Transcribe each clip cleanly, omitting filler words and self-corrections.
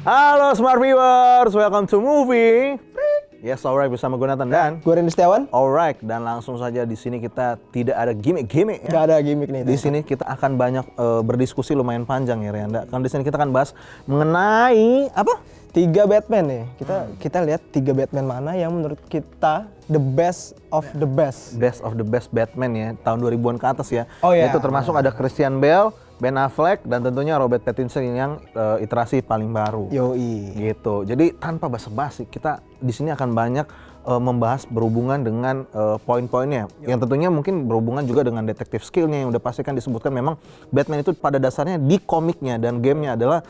Halo Smart Viewers, welcome to movie. Yes, alright, bersama gue Nathan dan Gue Randy Setiawan. alright, dan langsung saja di sini kita tidak ada gimmick-gimmick ya. Gak ada gimmick nih. Di sini kita akan banyak berdiskusi lumayan panjang ya Rianda. Karena di sini kita akan bahas mengenai apa? 3 Batman nih. Kita lihat 3 Batman mana yang menurut kita the best of the best. Best of the best Batman ya, tahun 2000-an ke atas ya. Oh iya. Itu termasuk ada Christian Bale, Ben Affleck, dan tentunya Robert Pattinson yang iterasi paling baru. Yoi. Gitu. Jadi tanpa basa-basi kita di sini akan banyak membahas berhubungan dengan poin-poinnya. Yang tentunya mungkin berhubungan juga dengan detektif skillnya yang udah pasti kan disebutkan memang Batman itu pada dasarnya di komiknya dan gamenya adalah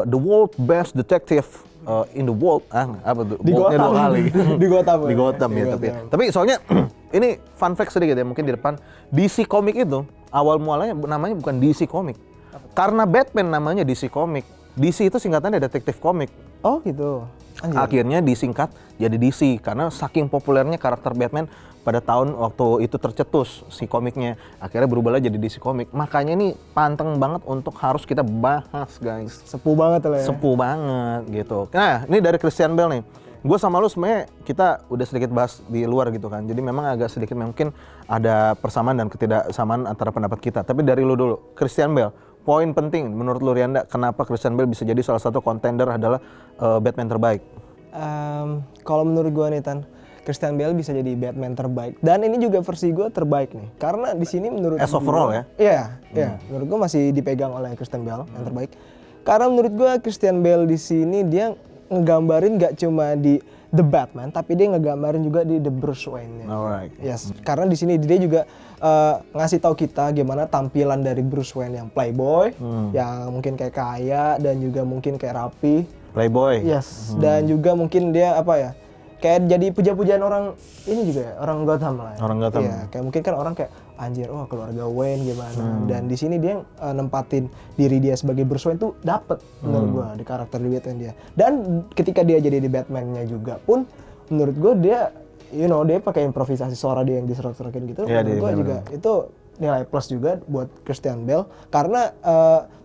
the world best detective in the world. Apa tuh? Di World-nya Gotham. dua kali. Di Gotham. Di Gotham ya tapi. Tapi soalnya ini fun fact sedikit ya mungkin di depan DC Comic itu awal mualanya namanya bukan DC Comic. Karena Batman namanya DC Comic. DC itu singkatannya detektif komik. Oh gitu. Anjir. Akhirnya disingkat jadi DC karena saking populernya karakter Batman pada tahun waktu itu tercetus si komiknya. Akhirnya berubah jadi DC Comic. Makanya ini panteng banget untuk harus kita bahas guys. Sepuh banget lah ya. Sepuh banget gitu. Nah ini dari Christian Bale nih. Gue sama lu sebenarnya kita udah sedikit bahas di luar gitu kan. Jadi memang agak sedikit mungkin ada persamaan dan ketidaksamaan antara pendapat kita. Tapi dari lu dulu, Christian Bale, poin penting menurut lu Rianda, kenapa Christian Bale bisa jadi salah satu contender adalah Batman terbaik? Kalau menurut gue nih Tan, Christian Bale bisa jadi Batman terbaik. Dan ini juga versi gue terbaik nih. Karena di sini menurut As overall ya? Iya. Menurut gue masih dipegang oleh Christian Bale yang terbaik. Karena menurut gue Christian Bale di sini dia ngegambarin gak cuma di The Batman, tapi dia ngegambarin juga di The Bruce Wayne-nya. Alright. Yes, karena di sini dia juga ngasih tahu kita gimana tampilan dari Bruce Wayne yang playboy, yang mungkin kayak kaya dan juga mungkin kayak rapi. Playboy. Yes, dan juga mungkin dia apa ya? Kayak jadi puja-pujaan orang ini juga ya, orang Gotham lah. Ya. Orang Gotham. Iya, kayak mungkin kan orang kayak anjir, wah keluarga Wayne gimana. Dan di sini dia nempatin diri dia sebagai Bruce Wayne tuh dapet menurut gua di karakter di Batman dia. Dan ketika dia jadi di Batman-nya juga pun menurut gua dia dia pakai improvisasi suara dia yang diserak-serakin gitu. Iya, menurut gua juga itu nilai plus juga buat Christian Bale karena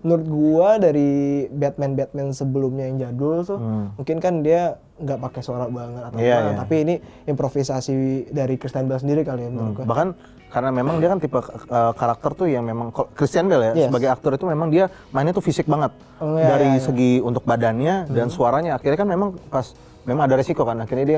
menurut gua dari Batman sebelumnya yang jadul tuh mungkin kan dia nggak pakai suara banget atau apa, tapi ini improvisasi dari Christian Bale sendiri kali ya menurut gua. Bahkan karena memang dia kan tipe karakter tuh yang memang Christian Bale ya sebagai aktor itu memang dia mainnya tuh fisik banget dari segi untuk badannya dan suaranya. Akhirnya kan memang pas memang ada resiko kan akhirnya dia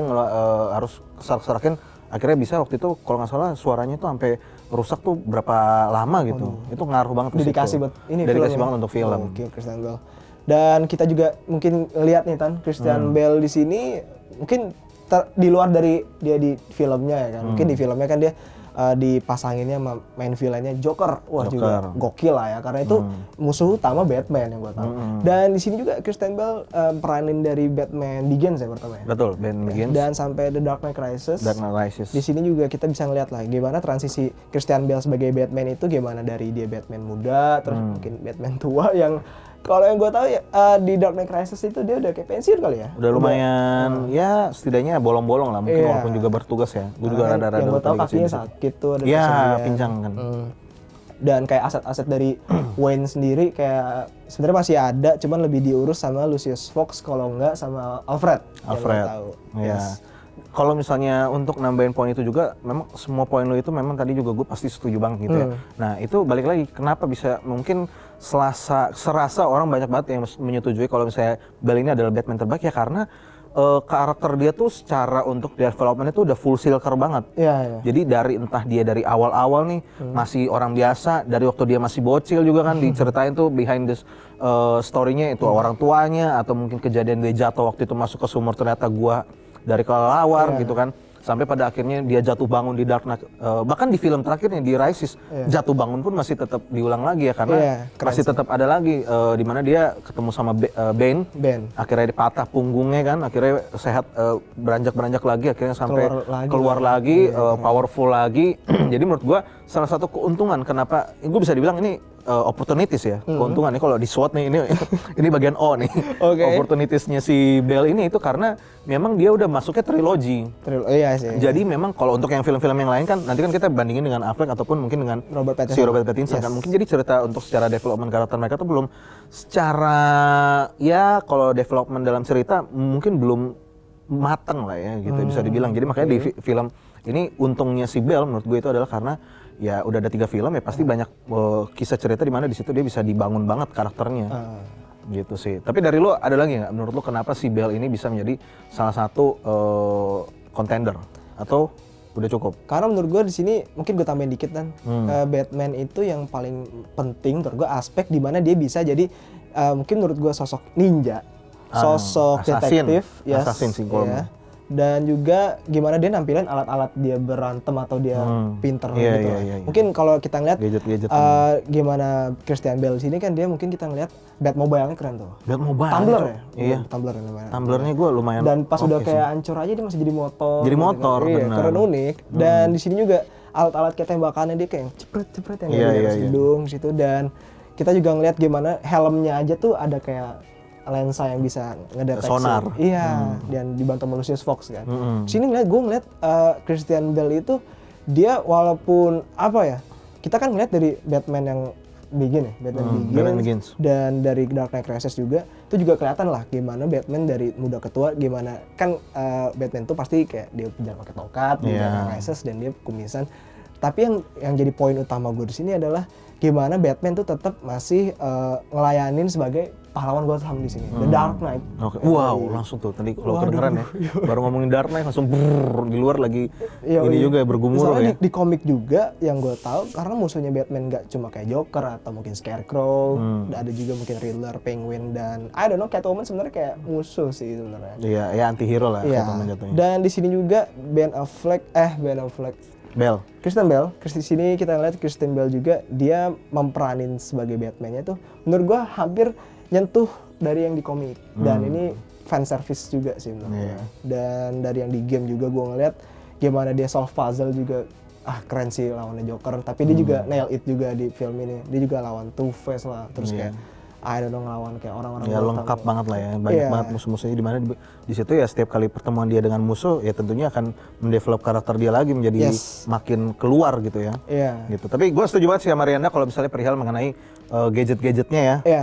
harus keserak-serakin. Akhirnya bisa waktu itu kalau nggak salah suaranya tuh sampai rusak tuh berapa lama gitu. Itu ngaruh banget Dedikasi buat ini dedikasi film banget untuk film. Oke, Christian Bale. Dan kita juga mungkin lihat nih Tan, Christian Bale di sini mungkin di luar dari dia di filmnya ya kan. Mungkin di filmnya kan dia dipasanginnya sama main villainnya Joker. Wah juga gokil lah ya karena itu musuh utama Batman yang gue tahu. Dan di sini juga Christian Bale peranin dari Batman Begins ya pertama ya. Betul, Batman Begins. Dan sampai The Dark Knight Rises. Dark Knight Rises. Di sini juga kita bisa ngeliat lah gimana transisi Christian Bale sebagai Batman itu gimana dari dia Batman muda terus mungkin Batman tua yang kalau yang gue tahu ya di Dark Knight Rises itu dia udah kayak pensiun kali ya. Udah lumayan ya setidaknya bolong-bolong lah mungkin walaupun juga bertugas ya. Gue juga rada-rada yang gue tahu kakinya sakit tuh ada ya pincang kan. Dan kayak aset-aset dari Wayne sendiri kayak sebenarnya masih ada cuman lebih diurus sama Lucius Fox kalau enggak sama Alfred. Yang gue tahu. Iya. Kalau misalnya untuk nambahin poin itu juga memang semua poin lo itu memang tadi juga gue pasti setuju banget gitu ya. Nah itu balik lagi kenapa bisa mungkin serasa orang banyak banget yang menyetujui kalau misalnya Bale ini adalah Batman terbaik ya karena karakter dia tuh secara untuk development itu udah full circle banget. Iya. Jadi dari entah dia dari awal-awal nih masih orang biasa, dari waktu dia masih bocil juga kan diceritain tuh behind the story-nya itu orang tuanya atau mungkin kejadian dia jatuh waktu itu masuk ke sumur ternyata gua dari kelelawar gitu kan. Sampai pada akhirnya dia jatuh bangun di Dark Knight, bahkan di film terakhirnya di Rises jatuh bangun pun masih tetap diulang lagi ya karena masih tetap ada lagi di mana dia ketemu sama Bane. Akhirnya dia patah punggungnya kan, akhirnya sehat beranjak lagi, akhirnya sampai keluar lagi powerful lagi. Jadi menurut gua salah satu keuntungan kenapa gue bisa dibilang ini opportunities ya, keuntungan nih kalau di SWOT nih ini bagian O nih. Oke. Opportunitiesnya si Bale ini itu karena memang dia udah masuknya trilogi. Iya sih. Jadi memang kalau untuk yang film-film yang lain kan nanti kan kita bandingin dengan Affleck ataupun mungkin dengan Robert Pattinson. si Robert Pattinson Yes. kan mungkin jadi cerita untuk secara development karakter mereka tuh belum secara ya kalau development dalam cerita mungkin belum mateng lah ya gitu bisa dibilang. Jadi makanya di film ini untungnya si Bale menurut gue itu adalah karena ya udah ada 3 film ya pasti banyak kisah cerita di mana di situ dia bisa dibangun banget karakternya. Gitu sih. Tapi dari lo ada lagi nggak menurut lo kenapa si Bale ini bisa menjadi salah satu contender atau udah cukup? Karena menurut gue di sini mungkin gue tambahin dikit dan Batman itu yang paling penting menurut gue aspek di mana dia bisa jadi mungkin menurut gue sosok ninja, sosok assassin. detektif, Assassin sih kalau ya. Dan juga gimana dia nampilin alat-alat dia berantem atau dia pinter Iya, gitu. iya, lah. iya. Mungkin kalau kita ngeliat Gadget-gadget gimana Christian Bale sini kan dia mungkin kita ngeliat Batmobile-nya keren tuh. Batmobile. Tumbler itu. ya? Iya. Tumbler namanya. Tumblernya gue lumayan. Dan pas udah oke kayak sih. hancur aja dia masih jadi motor. Jadi gitu motor, kan. Iya, benar. keren unik. Dan di sini juga alat-alat kayak tembakannya dia kayak cepret-cepret yang Iya, dari iya, atas iya. hidung situ. Dan kita juga ngeliat gimana helmnya aja tuh ada kayak lensa yang bisa ngedeteksi. Sonar. Iya, dan dibantu sama Lucius Fox kan. Sini gue ngeliat Christian Bale itu dia walaupun apa ya, kita kan ngeliat dari Batman yang Batman Begins. dan dari Dark Knight Rises juga itu juga kelihatan lah gimana Batman dari muda ke tua gimana kan Batman tuh pasti kayak dia jangan pakai tongkat di Dark Knight Rises dan dia kumisan. Tapi yang jadi poin utama gue di sini adalah gimana Batman tuh tetap masih ngelayanin sebagai pahlawan Gotham di sini, The Dark Knight. Oke. Wow, langsung tuh tadi kalau Waduh. kedengeran ya. Baru ngomongin Dark Knight langsung brrrr, di luar lagi Iya, ini iya. juga ya bergumul Soalnya ya. di komik juga yang gue tahu karena musuhnya Batman nggak cuma kayak Joker atau mungkin Scarecrow, ada juga mungkin Riddler, Penguin dan I don't know Catwoman sebenarnya kayak musuh sih sebenarnya. Iya, ya anti-hero lah Iya. Catwoman jatuhnya. Dan di sini juga Ben Affleck, Bell. Christian Bale. Di sini kita lihat Christian Bale juga dia memperanin sebagai Batman-nya tuh menurut gue hampir nyentuh dari yang di komik dan ini fan service juga sih menurut gue. Iya. Dan dari yang di game juga gue ngeliat gimana dia solve puzzle juga keren sih lawannya Joker tapi dia juga nail it juga di film ini. Dia juga lawan Two-Face lah terus kayak I don't know ngelawan kayak orang-orang Ya Gotham. lengkap banget lah ya, banyak banget musuh-musuhnya di mana di situ ya setiap kali pertemuan dia dengan musuh ya tentunya akan mendevelop karakter dia lagi menjadi makin keluar gitu ya. Iya. Gitu. Tapi gue setuju banget sih sama Mariana kalau misalnya perihal mengenai gadget-gadgetnya ya, Iya.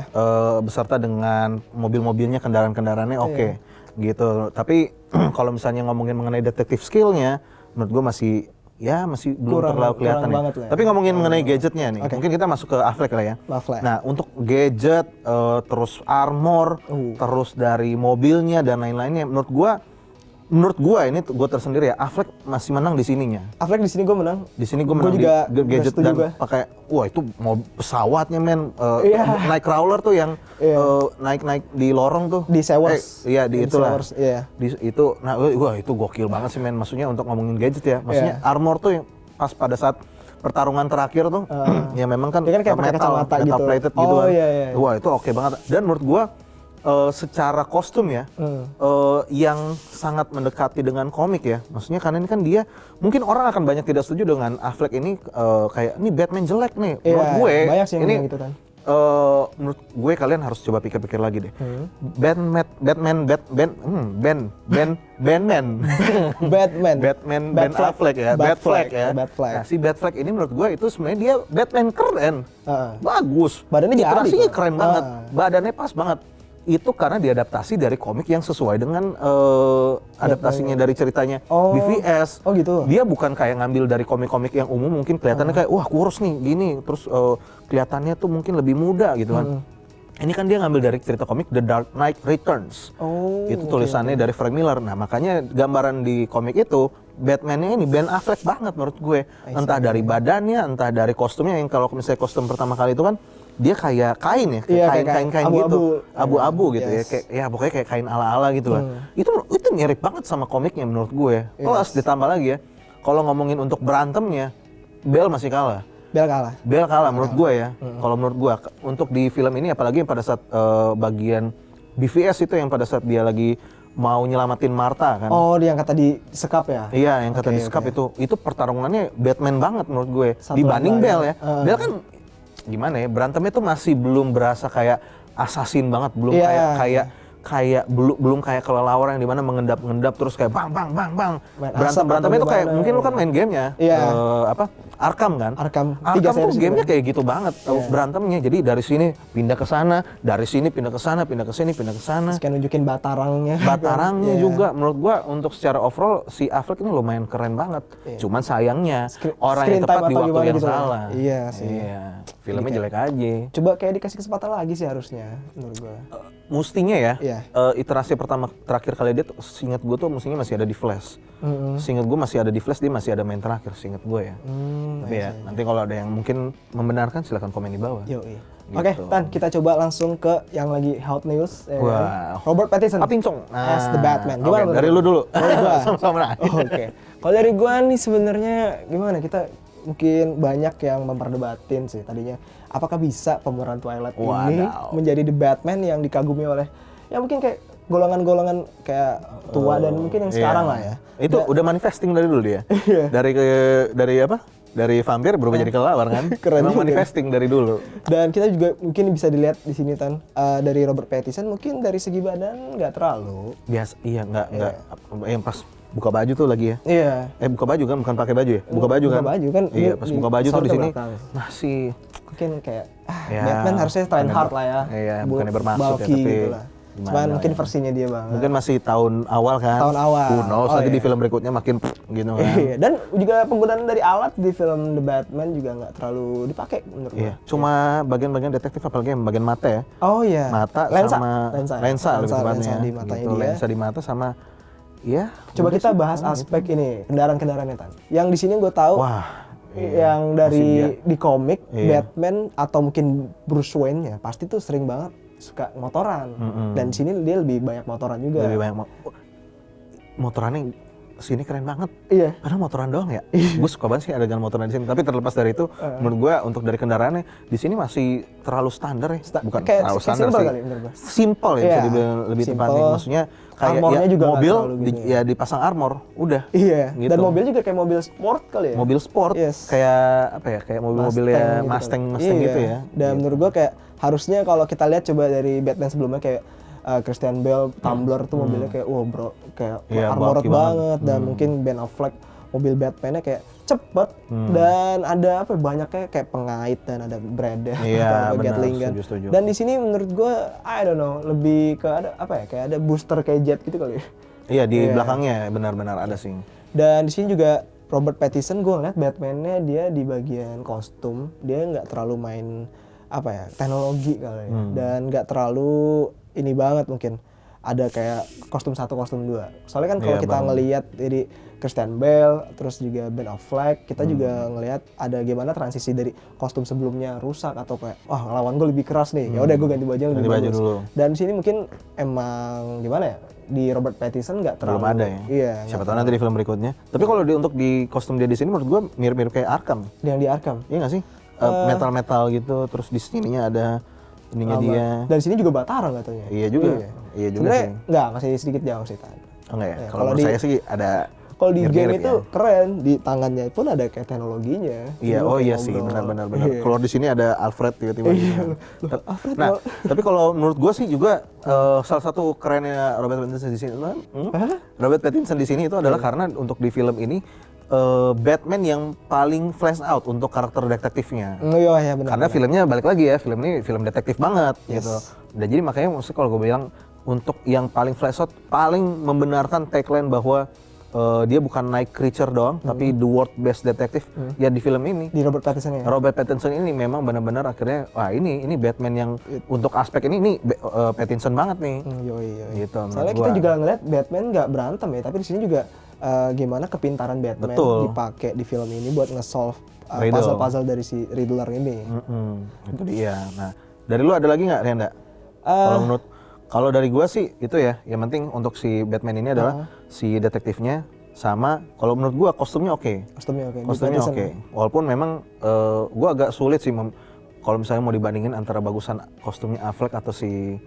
beserta dengan mobil-mobilnya, kendaraan-kendaraannya oke. Gitu. Tapi kalau misalnya ngomongin mengenai detektif skillnya, menurut gue masih belum terlalu kelihatan kurang ya. banget lah ya. Tapi ngomongin mengenai gadgetnya nih, mungkin kita masuk ke Affleck lah ya. Affleck. Nah, untuk gadget, terus armor, terus dari mobilnya dan lain-lainnya, menurut gua ini gua tersendiri ya, Affleck masih menang di sininya. Affleck di sini gue menang. Di sini gua menang juga di gadget setuju dan gua. pakai wah itu mau pesawatnya men, Iya. Nightcrawler tuh yang naik-naik di lorong tuh. Di Sewers. Iya di Di itulah. Sewers, iya. Itu nah wah itu gokil banget sih men, maksudnya untuk ngomongin gadget ya. Maksudnya armor tuh yang pas pada saat pertarungan terakhir tuh ya memang kan Dia kan kayak pakai kacamata gitu. plated gitu Oh, kan. iya, iya. Wah itu oke banget. Dan menurut gua secara kostum ya yang sangat mendekati dengan komik ya. Maksudnya karena ini kan dia mungkin orang akan banyak tidak setuju dengan Affleck ini kayak ini Batman jelek nih. Menurut Iya, gue banyak sih yang ini bilang gitu kan. menurut gue kalian harus coba pikir-pikir lagi deh. Batman Ben Affleck ya, Batfleck ya. Batfleck. Nah, si Batfleck ini menurut gue itu sebenarnya dia Batman keren. Bagus. Badannya jadi, Literasinya Pak. keren banget. Badannya pas banget. Itu karena diadaptasi dari komik yang sesuai dengan adaptasinya dari ceritanya BVS. Oh gitu. Dia bukan kayak ngambil dari komik-komik yang umum mungkin kelihatannya kayak wah kurus nih gini, terus kelihatannya tuh mungkin lebih muda gitu kan. Ini kan dia ngambil dari cerita komik The Dark Knight Returns. Itu tulisannya dari Frank Miller. Nah, makanya gambaran di komik itu Batman-nya ini Ben Affleck banget menurut gue. Entah dari badannya, entah dari kostumnya yang kalau misalnya kostum pertama kali itu kan dia kayak kain ya, kayak kain gitu, abu-abu gitu ya, kayak ya pokoknya kayak kain ala-ala gitu lah. Itu mirip banget sama komiknya menurut gue. Plus ditambah lagi ya, kalau ngomongin untuk berantemnya, Bale masih kalah. Bale kalah menurut gue ya. Kalau menurut gue untuk di film ini apalagi pada saat bagian BVS itu yang pada saat dia lagi mau nyelamatin Martha kan. Oh, yang kata di sekap ya? Iya, yang kata di sekap itu pertarungannya Batman banget menurut gue. Dibanding Bale ya. Bale kan gimana ya, berantemnya tuh masih belum berasa kayak assassin banget, belum Iya. kayak belum kayak kelelawar yang dimana mengendap terus kayak bang Main asap berantemnya atau tuh kayak gimana, mungkin lu kan iya. main gamenya Iya. Arkham kan. Arkham. 3 Arkham tuh series gamenya gitu. kayak gitu banget berantemnya, jadi dari sini pindah ke sana, dari sini pindah ke sana, pindah ke sini, pindah ke sana. Terus kayak nunjukin batarangnya. Batarangnya Iya. juga menurut gua untuk secara overall si Affleck ini lumayan keren banget. Cuman sayangnya orang screen yang tepat time di atau waktu gimana yang gitu ya. salah. Iya sih. Iya, filmnya jelek aja. Coba kayak dikasih kesempatan lagi sih harusnya menurut gua. Mestinya ya, Iya. iterasi pertama terakhir kali dia, seingat gue tuh mestinya masih ada di Flash. Seingat gue masih ada di Flash, dia masih ada main terakhir, seingat gue ya. Tapi ya, nanti kalau ada yang mungkin membenarkan silahkan komen di bawah. Yoi. Gitu. Oke, Tan, kita coba langsung ke yang lagi hot news. Ya kan? Wah. Robert Pattinson. Patincong. As the Batman. Oke, Gimana dari menurut lu dulu. Dari gua. Sama-sama nah. Oke. Kalau dari gua nih sebenarnya gimana, kita mungkin banyak yang memperdebatin sih tadinya apakah bisa pemeran Twilight ini Wadaw. menjadi The Batman yang dikagumi oleh ya mungkin kayak golongan-golongan kayak tua dan mungkin yang sekarang lah ya. Itu udah manifesting dari dulu dia. dari apa? Dari vampir berubah jadi kelelawar kan? Keren Emang juga. manifesting dari dulu. Dan kita juga mungkin bisa dilihat di sini Tan, dari Robert Pattinson mungkin dari segi badan nggak terlalu. Biasa, iya nggak yang pas buka baju tuh lagi ya. Iya. Buka baju kan, bukan pakai baju ya? Buka baju Buka kan? baju kan, Iya, ini pas di buka baju tuh short di ke sini belakang. masih Mungkin kayak Ya, Batman harusnya Reinhardt lah ya. iya, bukannya bermaksud ya, bulky tapi gitu lah. gimana Cuman mungkin ya. versinya dia banget. mungkin masih tahun awal kan. Tahun awal. Who knows, Oh, nanti di iya. film berikutnya makin gitu kan. Iya, dan juga penggunaan dari alat di film The Batman juga nggak terlalu dipakai menurut Iya, gua. cuma bagian-bagian detektif apalagi yang bagian mata ya. Oh iya. Mata lensa. sama lensa lebih tepatnya. Lensa di matanya Gitu, dia. lensa di mata sama ya. Coba udah kita sih. bahas aspek ini kendaraan-kendaraannya Tan. Yang di sini gue tahu Wah. iya. yang dari Masih di komik Iya. Batman atau mungkin Bruce Wayne ya pasti tuh sering banget suka motoran. Dan di sini dia lebih banyak motoran juga. Lebih banyak motorannya sini keren banget. Iya. Padahal motoran doang ya. Gue suka banget sih adegan motoran di sini. Tapi terlepas dari itu, menurut gue untuk dari kendaraannya di sini masih terlalu standar ya. Bukan kayak terlalu standar simple sih. kali menurut gua. Simple ya bisa Iya, dibilang lebih simple. tepatnya. Maksudnya kayak Armornya ya juga nggak mobil terlalu gitu ya dipasang armor, udah. Iya. Gitu. Dan mobil juga kayak mobil sport kali ya. Mobil sport Yes. kayak apa ya? Kayak mobil-mobil ya Mustang Mustang iya. gitu ya. Dan menurut gua kayak harusnya kalau kita lihat coba dari Batman sebelumnya kayak Christian Bale Tumbler tuh mobilnya kayak wah bro kayak Iya, armored bulky banget dan mungkin Ben Affleck mobil Batman-nya kayak cepet dan ada apa ya, banyaknya kayak pengait dan ada brada Iya, atau benar, Gatling gun. setuju. Dan di sini menurut gua I don't know lebih ke ada apa ya kayak ada booster kayak jet gitu kali ya. Iya, di belakangnya benar-benar ada sih. Dan di sini juga Robert Pattinson gue ngeliat Batman-nya dia di bagian kostum dia nggak terlalu main apa ya teknologi kali ya. Dan nggak terlalu ini banget mungkin ada kayak kostum 1 kostum 2 soalnya kan kalau Iya, kita Bang. ngelihat dari Christian Bale terus juga Ben Affleck kita juga ngelihat ada gimana transisi dari kostum sebelumnya rusak atau kayak wah lawan gue lebih keras nih ya udah gue ganti baju yang lebih Ganti baju bagus. dulu. Dan di sini mungkin emang gimana ya di Robert Pattinson nggak terlalu Belum ada ya. iya Siapa tahu nanti di film berikutnya. Tapi kalau untuk di kostum dia di sini menurut gua mirip-mirip kayak Arkham. yang di Arkham. Iya nggak sih? Metal-metal gitu, terus di sininya ada ininya dia. Dan di sini juga Batara katanya. Iya juga. Iya juga Sebenarnya sih. nggak masih sedikit jauh sih Tan. Oh enggak ya? Ya, Kalau kalau menurut di- saya sih ada Kalau di game mirip-mirip itu ya. keren, di tangannya pun ada kayak teknologinya. Iya, Jadi lu oh kayak iya sih, ngobrol. benar-benar. Iya. Kalau di sini ada Alfred tiba-tiba. gitu. Alfred Nah, mau- tapi kalau menurut gue sih juga salah satu kerennya Robert Pattinson di sini, Robert Pattinson di sini itu adalah karena untuk di film ini Batman yang paling flash out untuk karakter detektifnya. Iya, ya benar. Karena filmnya balik lagi ya, film ini film detektif banget gitu. Dan jadi makanya maksudnya kalau gue bilang untuk yang paling flash out, paling membenarkan tagline bahwa dia bukan night creature doang, tapi the world best detective ya di film ini. Di Robert Pattinson ya. Robert Pattinson ini memang benar-benar akhirnya wah ini Batman yang untuk aspek ini Pattinson banget nih. Yoi. Gitu, menurut Soalnya kita gua. juga ngeliat Batman nggak berantem ya, tapi di sini juga gimana kepintaran Batman Betul. dipakai di film ini buat nge-solve Riddle. puzzle-puzzle dari si Riddler ini. Itu dia. Nah, dari lu ada lagi nggak, Renda? Kalau dari gua sih itu ya, yang penting untuk si Batman ini adalah si detektifnya sama kalau menurut gua kostumnya oke. Kostumnya oke. Di Kostumnya Pattinson oke. Walaupun memang gua agak sulit sih kalau misalnya mau dibandingin antara bagusan kostumnya Affleck atau si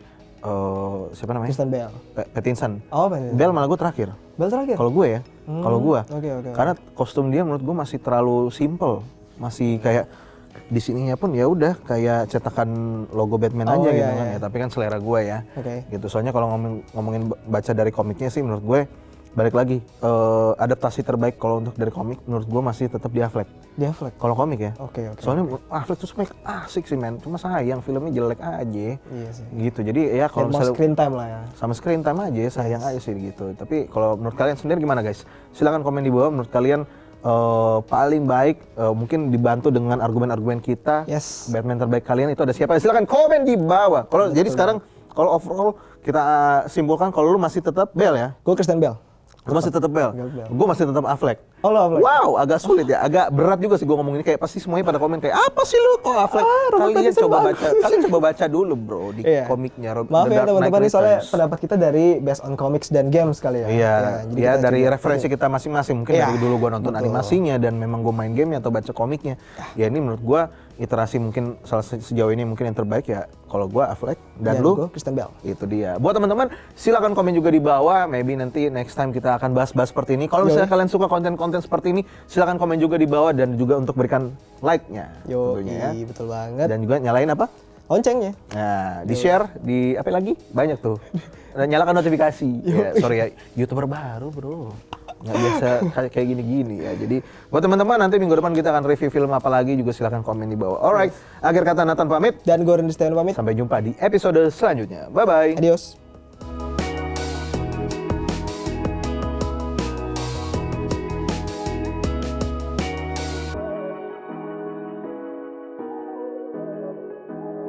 siapa namanya? Christian Bale. Pattinson. Oh, Pattinson. Bale malah gua terakhir. Bale terakhir. Kalau gue ya, kalau gue, Oke. karena kostum dia menurut gue masih terlalu simple, masih kayak di sininya pun ya udah kayak cetakan logo Batman Oh, aja iya, gitu kan iya. ya. Tapi kan selera gue ya. Oke. Gitu. Soalnya kalau ngomongin baca dari komiknya sih menurut gue balik lagi adaptasi terbaik kalau untuk dari komik menurut gue masih tetap di Affleck. Dia Affleck. Kalau komik ya. Oke, oke. Soalnya Affleck tuh sebenarnya asik sih men. Cuma sayang filmnya jelek aja. Iya sih. Gitu. Jadi ya Kalau kalau misalnya screen time lah ya. sama screen time aja sayang aja sih gitu. Tapi kalau menurut kalian sendiri gimana guys? Silakan komen di bawah menurut kalian paling baik mungkin dibantu dengan argumen-argumen kita. Yes. Batman terbaik kalian itu ada siapa? Silakan komen di bawah. Kalau jadi sekarang kalau overall kita simpulkan kalau lu masih tetap Bale ya. Gue Christian Bale. Lu masih tetap Bale. Gue masih tetap Affleck. Oh, lo Affleck. Wow, agak sulit ya, agak berat juga sih gue ngomong ini kayak pasti semuanya pada komen kayak apa sih lu kok Affleck? Kalian coba baca dulu bro di Iya. komiknya. Maaf The ya Dark teman-teman, Knight ini soalnya Returns. pendapat kita dari based on comics dan games kali ya. Iya, jadi ya kita dari coba- referensi kita masing-masing. Mungkin Iya, dari dulu gue nonton betul. animasinya dan memang gue main gamenya atau baca komiknya. Ya ini menurut gue iterasi mungkin sejauh ini mungkin yang terbaik ya kalau gue Affleck dan lu gue Christian Bale. itu dia. Buat teman-teman silakan komen juga di bawah. Maybe nanti next time kita akan bahas-bahas seperti ini. Kalau misalnya kalian suka konten-konten seperti ini, silakan komen juga di bawah dan juga untuk berikan like-nya. Yo, tentunya ya. betul banget. Dan juga nyalain apa? Loncengnya. Nah, di-share, di apa lagi? Banyak tuh. Dan nyalakan notifikasi. Ya, sorry ya, YouTuber baru, Bro. Nggak biasa kayak gini-gini ya. Jadi, buat teman-teman nanti minggu depan kita akan review film apa lagi juga silakan komen di bawah. Alright, akhir kata Nathan pamit. Dan gue Randy Setiawan pamit. Sampai jumpa di episode selanjutnya. Bye-bye. Adios.